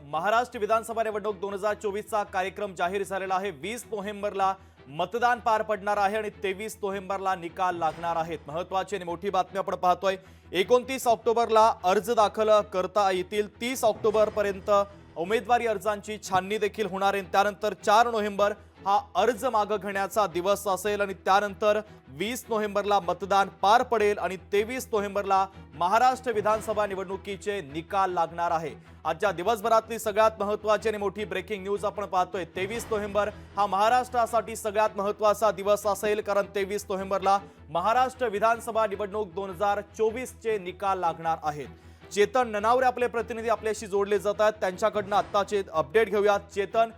महाराष्ट्र विधानसभा निवडणूक 2024चा कार्यक्रम जाहीर झालेला आहे। 20 नोव्हेंबरला मतदान पार पडणार आहे आणि 23 नोव्हेंबरला निकाल लागणार आहेत। महत्त्वाची आणि मोठी बातमी आपण पाहतोय। 29 ऑक्टोबरला अर्ज दाखल करता येतील। 30 ऑक्टोबर पर्यंत उमेदवारी अर्जांची छाननी देखील होणार आहे। त्यानंतर 4 नोव्हेंबर हा अर्ज मागे घेण्याचा दिवस असेल आणि त्यानंतर 20 नोव्हेंबरला मतदान पार पडेल आणि 23 नोव्हेंबरला महाराष्ट्र विधानसभा निवडणुकीचे निकाल लागणार आहे। आजच्या दिवसभरातली सगळ्यात महत्त्वाची आणि मोठी ब्रेकिंग न्यूज आपण पाहतोय। 23 नोव्हेंबर हा महाराष्ट्रासाठी सगळ्यात महत्त्वाचा दिवस असेल, कारण 23 नोव्हेंबरला महाराष्ट्र विधानसभा निवडणूक 2024 चे निकाल लागणार आहेत। चेतन ननावरे आपले प्रतिनिधी आपल्याशी जोडले जात आहेत, त्यांच्याकडून आत्ताचे अपडेट घेऊयात। चेतन,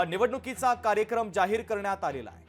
निवडणुकीचा कार्यक्रम जाहीर करण्यात आलेला आहे।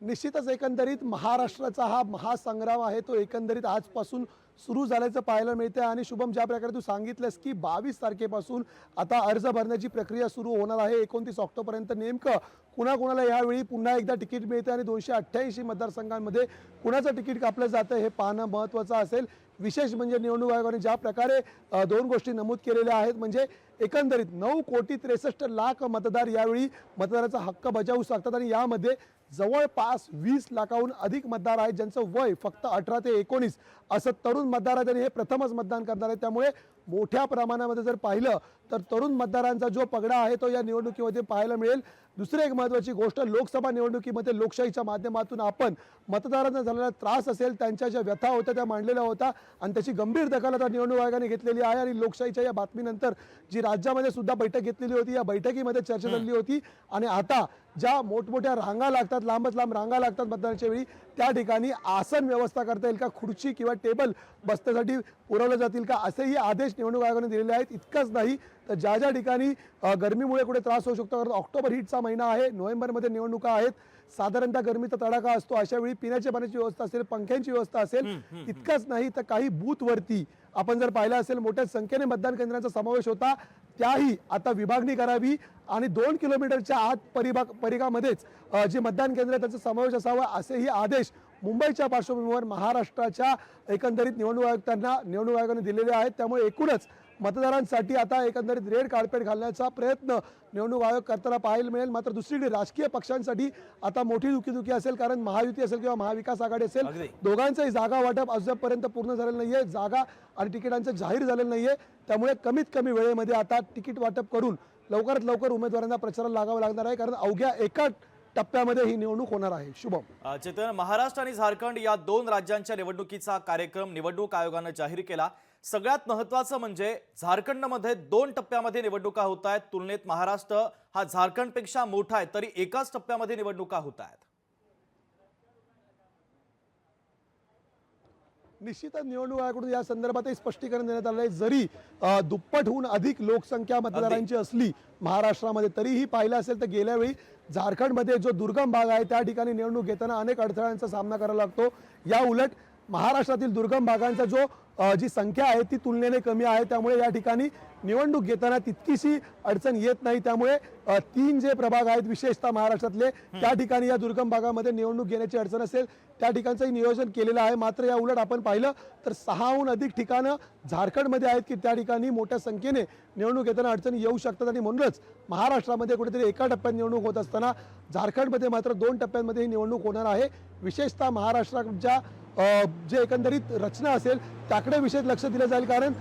निश्चितच एकंदरीत महाराष्ट्राचा हा महासंग्राम आहे तो एकंदरीत आजपासून सुरू झाल्याचं पाहायला मिळते। आणि शुभम, ज्या प्रकारे तू सांगितलंस की 22 तारखेपासून आता अर्ज भरण्याची प्रक्रिया सुरू होणार आहे। 29 ऑक्टोबरपर्यंत नेमकं कुणाकुणाला यावेळी पुन्हा एकदा तिकीट मिळते आणि 288 मतदारसंघांमध्ये कुणाचं तिकीट कापलं जातं हे पाहणं महत्त्वाचं असेल। विशेष म्हणजे निवडणूक आयोगाने ज्या प्रकारे दोन गोष्टी नमूद केलेल्या आहेत, म्हणजे एकंदरीत 9,63,00,000 मतदार यावेळी मतदाराचा हक्क बजावू शकतात आणि यामध्ये जवळपास 20 लाखाहून अधिक मतदार आहेत ज्यांचं वय फक्त 18 ते 19 असं तरुण मतदार आहेत आणि हे प्रथमच मतदान करणार आहेत। त्यामुळे मोठ्या प्रमाणामध्ये जर पाहिलं तर तरुण मतदारांचा जो पगडा आहे तो या निवडणुकीमध्ये पाहायला मिळेल। दुसरी एक महत्त्वाची गोष्ट, लोकसभा निवडणुकीमध्ये लोकशाहीच्या माध्यमातून आपण मतदारांना झालेला त्रास असेल, त्यांच्या ज्या व्यथा होत्या त्या मांडलेल्या होत्या आणि त्याची गंभीर दखल आता निवडणूक आयोगाने घेतलेली आहे। आणि लोकशाहीच्या या बातमीनंतर जी राज्यामध्ये सुद्धा बैठक घेतलेली होती, या बैठकीमध्ये चर्चा झाली होती आणि आता ज्या मोठमोठ्या रांगा लागतात, लांबच लांब रांगा लागतात मतदानाच्या वेळी, त्या ठिकाणी आसन व्यवस्था करता येईल का, खुर्ची किंवा टेबल बसण्यासाठी पुरवले जातील का, असेही आदेश निवडणूक आयोगाने दिलेले आहेत। इतकंच नाही तर ज्या ज्या ठिकाणी गरमीमुळे कुठे त्रास होऊ शकतो, कारण ऑक्टोबर हीटचा महिना आहे, नोव्हेंबरमध्ये निवडणुका आहेत, साधारणतः गरमीचा तडाखा असतो, अशा वेळी पिण्याच्या पाण्याची व्यवस्था असेल, पंख्यांची व्यवस्था असेल। इतकंच नाही तर काही बूथवरती आपण जर पाहिलं असेल मोठ्या संख्येने मतदान केंद्रांचा समावेश होता, त्याही आता विभागणी करावी आणि 2 किलोमीटरच्या आत परिघामध्येच जे मतदान केंद्र त्याचा समावेश असावा, असेही आदेश मुंबईच्या पार्श्वभूमीवर महाराष्ट्राच्या एकंदरीत निवडणूक आयोगाने दिलेले आहेत। त्यामुळे एकूणच मतदारांसाठी आता एकंदरीत रेड कार्पेट घालण्याचा प्रयत्न निवडणूक आयोग करताना पाहायला मिळेल। मात्र दुसरीकडे राजकीय पक्षांसाठी आता मोठी दुखीदुखी असेल, कारण महायुती असेल किंवा महाविकास आघाडी असेल, दोघांचंही जागा वाटप अजूनपर्यंत पूर्ण झालेलं नाहीये, जागा आणि तिकिटांचं जाहीर झालेलं नाहीये। त्यामुळे कमीत कमी वेळेमध्ये आता तिकीट वाटप करून लवकरात लवकर उमेदवारांना प्रचाराला लागावं लागणार आहे, कारण अवघ्या एका टप्प्यामध्ये ही निवडणूक होणार आहे। शुभम, चेतन, महाराष्ट्र आणि झारखंड या दोन राज्यांच्या निवडणुकीचा कार्यक्रम निवडणूक आयोगाने जाहीर केला। सगळ्यात महत्त्वाचं म्हणजे झारखंडमध्ये 2 टप्प्यामध्ये निवडणुका होत आहेत। तुलनेत महाराष्ट्र हा झारखंडपेक्षा मोठा आहे, तरी एकाच टप्प्यामध्ये निवडणुका होत आहेत। निश्चितच निवडणूक आयोगाकडून या संदर्भातही स्पष्टीकरण देण्यात आलं आहे। जरी दुप्पटहून अधिक लोकसंख्या मतदारांची असली महाराष्ट्रामध्ये, तरीही पाहिलं असेल तर गेल्या वेळी झारखंडमध्ये जो दुर्गम भाग आहे त्या ठिकाणी निवडणूक घेताना अनेक अडथळ्यांचा सामना करावा लागतो। या उलट महाराष्ट्रातील दुर्गम भागांचा जी संख्या आहे ती तुलनेने कमी आहे, त्यामुळे या ठिकाणी निवडणूक घेताना तितकीशी अडचण येत नाही। त्यामुळे 3 जे प्रभाग आहेत विशेषतः महाराष्ट्रातले, त्या ठिकाणी या दुर्गम भागामध्ये निवडणूक घेण्याची अडचण असेल, त्या ठिकाणचंही नियोजन केलेलं आहे। मात्र या उलट आपण पाहिलं तर 6हून अधिक ठिकाणं झारखंडमध्ये आहेत की त्या ठिकाणी मोठ्या संख्येने निवडणूक घेताना अडचणी येऊ शकतात आणि म्हणूनच महाराष्ट्रामध्ये कुठेतरी एका टप्प्यात निवडणूक होत असताना झारखंडमध्ये मात्र 2 टप्प्यांमध्ये ही निवडणूक होणार आहे। विशेषतः महाराष्ट्राच्या जे एकंदरीत रचना असेल त्याकडे विशेष लक्ष दिलं जाईल, कारण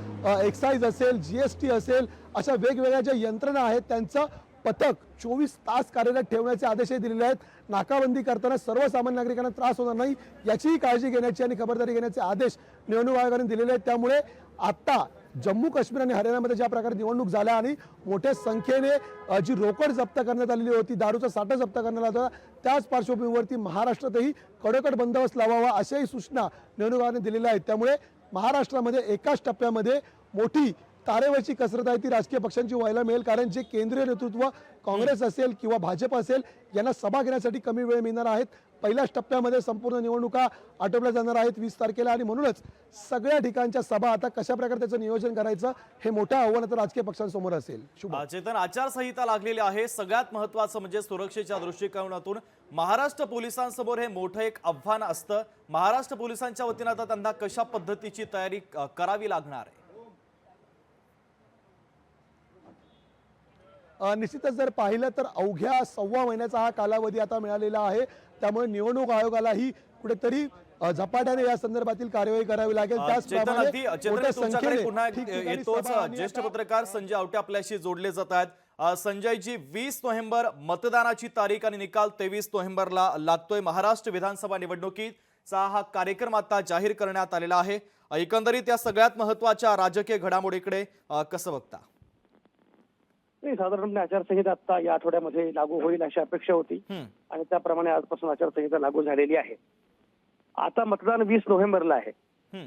एक्साईज असेल, GST असेल, अशा वेगवेगळ्या ज्या यंत्रणा आहेत त्यांचं पथक 24 तास कार्यरत ठेवण्याचे आदेशही दिलेले आहेत। नाकाबंदी करताना सर्वसामान्य नागरिकांना त्रास होणार नाही याचीही काळजी घेण्याची आणि खबरदारी घेण्याचे आदेश निवडणूक आयोगाने दिलेले आहेत। त्यामुळे आता जम्मू काश्मीर आणि हरियाणामध्ये ज्या प्रकारे निवडणूक झाल्या आणि मोठ्या संख्येने जी रोकड जप्त करण्यात आलेली होती, दारूचा साठा जप्त करण्यात आला होता, त्याच पार्श्वभूमीवरती महाराष्ट्रातही कडकड बंदोबस्त लावावा अशाही सूचना निवडणूक आयोगाने दिलेल्या आहेत। त्यामुळे महाराष्ट्रामध्ये एकाच टप्प्यामध्ये मोठी तारेवरची कसरत आहे ती राजकीय पक्षांची व्हायला मिळेल, कारण जे केंद्रीय नेतृत्व काँग्रेस असेल किंवा भाजप असेल यांना सभा घेण्यासाठी कमी वेळ मिळणार आहेत। पहिल्याच टप्प्यामध्ये संपूर्ण निवडणुका आटोपल्या जाणार आहेत 20 तारखेला आणि म्हणूनच सगळ्या ठिकाणच्या सभा आता कशा प्रकारे त्याचं नियोजन करायचं हे मोठं आव्हान आता राजकीय पक्षांसमोर असेल. शुभ चेतन, आचारसंहिता लागलेली आहे. सगळ्यात महत्त्वाचं म्हणजे सुरक्षेच्या दृष्टिकोनातून महाराष्ट्र पोलिसांसमोर हे मोठं एक आव्हान असतं. महाराष्ट्र पोलिसांच्या वतीनं आता त्यांना कशा पद्धतीची तयारी करावी लागणार आहे? निश्चितच जर पाहिलं तर अवघ्या 1.25 महिन्याचा हा कालावधी आता मिळालेला आहे. त्यामुळे निवडणूक आयोगालाही कुठेतरी झपाट्याने या संदर्भातील कार्यवाही करावी लागेल. चेतन, अगदी मोठ्या तुमच्याकडे पुन्हा ठिकठिकाणी येतोच. सभा आणि ज्येष्ठ आता- पत्रकार संजय आवटे आपल्याशी जोडले जात आहेत. संजयजी, 20 नोव्हेंबर मतदानाची तारीख आणि निकाल 23 नोव्हेंबरला लागतोय. महाराष्ट्र विधानसभा निवडणुकीचा हा कार्यक्रम आता जाहीर करण्यात आलेला आहे. एकंदरीत या सगळ्यात महत्त्वाच्या राजकीय घडामोडीकडे कसं बघता? साधारणपणे आचारसंहिता आता या आठवड्यामध्ये लागू होईल अशी अपेक्षा होती आणि त्याप्रमाणे आजपासून आचारसंहिता लागू झालेली आहे. आता मतदान 20 नोव्हेंबरला आहे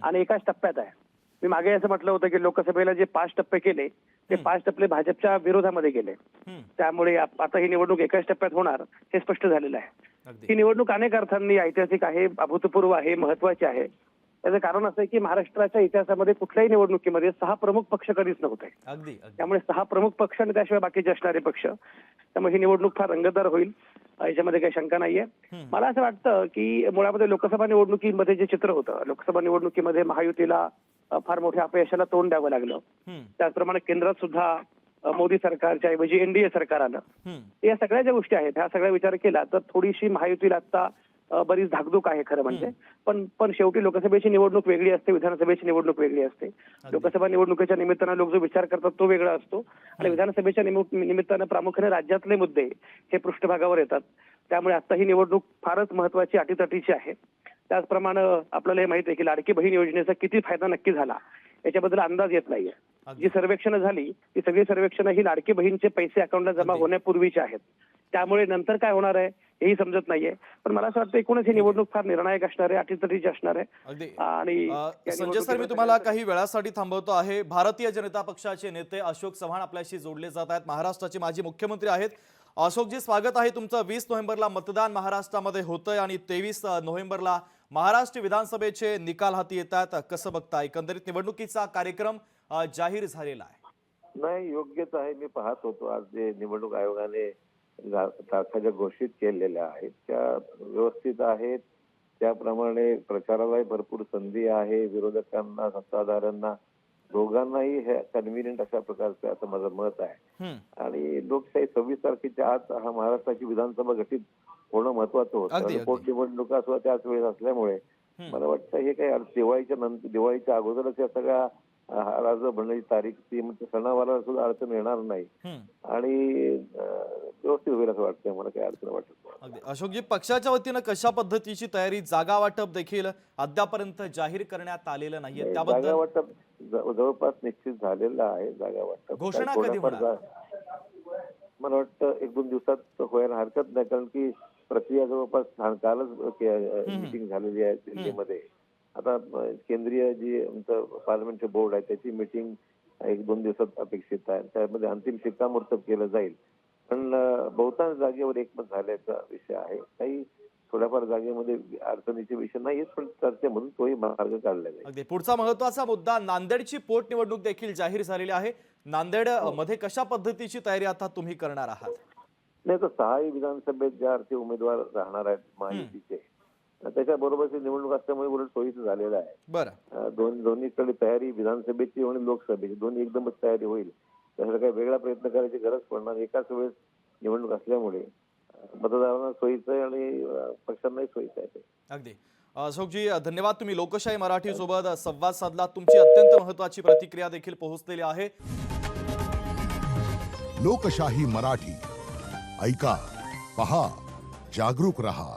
आणि एकाच टप्प्यात आहे. मी मागे असं म्हटलं होतं की लोकसभेला जे 5 टप्पे केले ते 5 टप्पे भाजपच्या विरोधामध्ये गेले. त्यामुळे आता ही निवडणूक एकाच टप्प्यात होणार हे स्पष्ट झालेलं आहे. ही निवडणूक अनेक अर्थांनी ऐतिहासिक आहे, अभूतपूर्व आहे, महत्वाची आहे. त्याचं कारण असं आहे की महाराष्ट्राच्या इतिहासामध्ये कुठल्याही निवडणुकीमध्ये 6 प्रमुख पक्ष कधीच नव्हते. त्यामुळे 6 प्रमुख पक्ष आणि त्याशिवाय बाकीचे असणारे पक्ष, त्यामुळे ही निवडणूक फार रंगतदार होईल याच्यामध्ये काही शंका नाहीये. मला असं वाटतं की मुळामध्ये लोकसभा निवडणुकीमध्ये जे चित्र होतं, लोकसभा निवडणुकीमध्ये महायुतीला फार मोठ्या अपयशाला तोंड द्यावं लागलं. त्याचप्रमाणे केंद्रात सुद्धा मोदी सरकारच्या ऐवजी एनडीए सरकार आलं. या सगळ्या ज्या गोष्टी आहेत ह्या सगळ्या विचार केला तर थोडीशी महायुतीला आता बरीच धाकधूक आहे खरं म्हणजे. पण शेवटी लोकसभेची निवडणूक वेगळी असते, विधानसभेची निवडणूक वेगळी असते. लोकसभा निवडणुकीच्या निमित्तानं लोक जो विचार करतात तो वेगळा असतो आणि विधानसभेच्या निमित्तानं प्रामुख्याने राज्यातले मुद्दे हे पृष्ठभागावर येतात. त्यामुळे आता ही निवडणूक फारच महत्वाची, अटीतटीची आहे. त्याचप्रमाणे आपल्याला हे माहिती आहे की लाडकी बहीण योजनेचा किती फायदा नक्की झाला याच्याबद्दल अंदाज येत नाहीये. जी सर्वेक्षणं झाली ती सगळी सर्वेक्षणं ही लाडकी बहीणचे पैसे अकाउंटला जमा होण्यापूर्वीची आहेत. त्यामुळे नंतर काय होणार आहे हेही समजत नाहीये. पण मला असं वाटतं एकूणच ही निवडणूक फार निर्णायक असणार आहे, अटीतटीची असणार आहे. आणि संजय सर, मी तुम्हाला काही वेळासाठी थांबवतो आहे. भारतीय जनता पक्षाचे नेते अशोक चव्हाण आपल्याशी जोडले जात आहेत. महाराष्ट्राचे माजी मुख्यमंत्री आहेत. अशोकजी, स्वागत आहे तुमचं. 20 नोव्हेंबरला मतदान महाराष्ट्रामध्ये होतंय आणि 23 नोव्हेंबरला महाराष्ट्र विधानसभेचे निकाल हाती येतात. कसं बघता? एकंदरीत निवडणुकीचा कार्यक्रम जाहीर झालेला आहे. नाही, योग्यच आहे. मी पाहत होतो आज जे निवडणूक आयोगाने तारखा ज्या घोषित केलेल्या आहेत त्या व्यवस्थित आहेत. त्याप्रमाणे प्रचारालाही भरपूर संधी आहे. विरोधकांना, सत्ताधाऱ्यांना दोघांनाही हे कन्व्हिनियंट अशा प्रकारचं असं माझं मत आहे. आणि लोकशाही 26 तारखेच्या आत हा महाराष्ट्राची विधानसभा गठीत होणं महत्वाचं होतं. पोटनिवडणुका सुद्धा त्याच वेळेस असल्यामुळे मला वाटतं हे काही दिवाळीच्या अगोदरच या सगळ्या अर्ज भरण्याची तारीख ती म्हणजे सणावाराला सुद्धा अडचण येणार नाही आणि व्यवस्थित होईल असं वाटतंय. मला काही अडचण वाटत नाही. अशोकजी, पक्षाच्या वतीनं कशा पद्धतीची तयारी? जागा वाटप देखील अद्यापर्यंत जाहीर करण्यात आलेलं नाहीये. त्याबद्दल जागा वाटप जवळपास निश्चित झालेलं आहे. जागा वाटप घोषणा कधी होणार? मला वाटतं 1-2 दिवसात व्हायला हरकत नाही, कारण की प्रक्रिया जवळपास कालच मीटिंग झालेली आहे दिल्लीमध्ये. आता केंद्रीय जी आमचं पार्लमेंटचं बोर्ड आहे त्याची मीटिंग 1-2 दिवसात अपेक्षित आहे. त्यामध्ये अंतिम शिक्कामोर्तब केलं जाईल. पण बहुतांश जागेवर एकमत झाल्याचा विषय आहे. काही थोड्याफार जागेमध्ये अडचणीचे विषय नाहीत, पण चर्चेमधून तोही मार्ग काढला जाईल. अगदी पुढचा महत्वाचा मुद्दा, नांदेडची पोटनिवडणूक देखील जाहीर झालेली आहे. नांदेड मध्ये कशा पद्धतीची तयारी आता तुम्ही करणार आहात? नाही, तर 6 विधानसभेत ज्या अर्थी उमेदवार राहणार आहेत महायुतीचे, त्याच्याबरोबरची निवडणूक असल्यामुळे उलट सोयीचं झालेलं आहे. बरं, दोन्हीकडे तयारी, विधानसभेची आणि लोकसभेची दोन्ही एकदमच तयारी होईल. त्यासाठी काही वेगळा प्रयत्न करायची गरज पडणार. एकाच वेळेस निवडणूक असल्यामुळे मतदारांना सोयीचं आहे आणि पक्षांनाही सोयीचं आहे. अगदी अशोकजी, धन्यवाद. तुम्ही लोकशाही मराठी सोबत संवाद साधला. तुमची अत्यंत महत्वाची प्रतिक्रिया देखील पोहोचलेली आहे. लोकशाही मराठी ऐका, पहा, जागरूक रहा.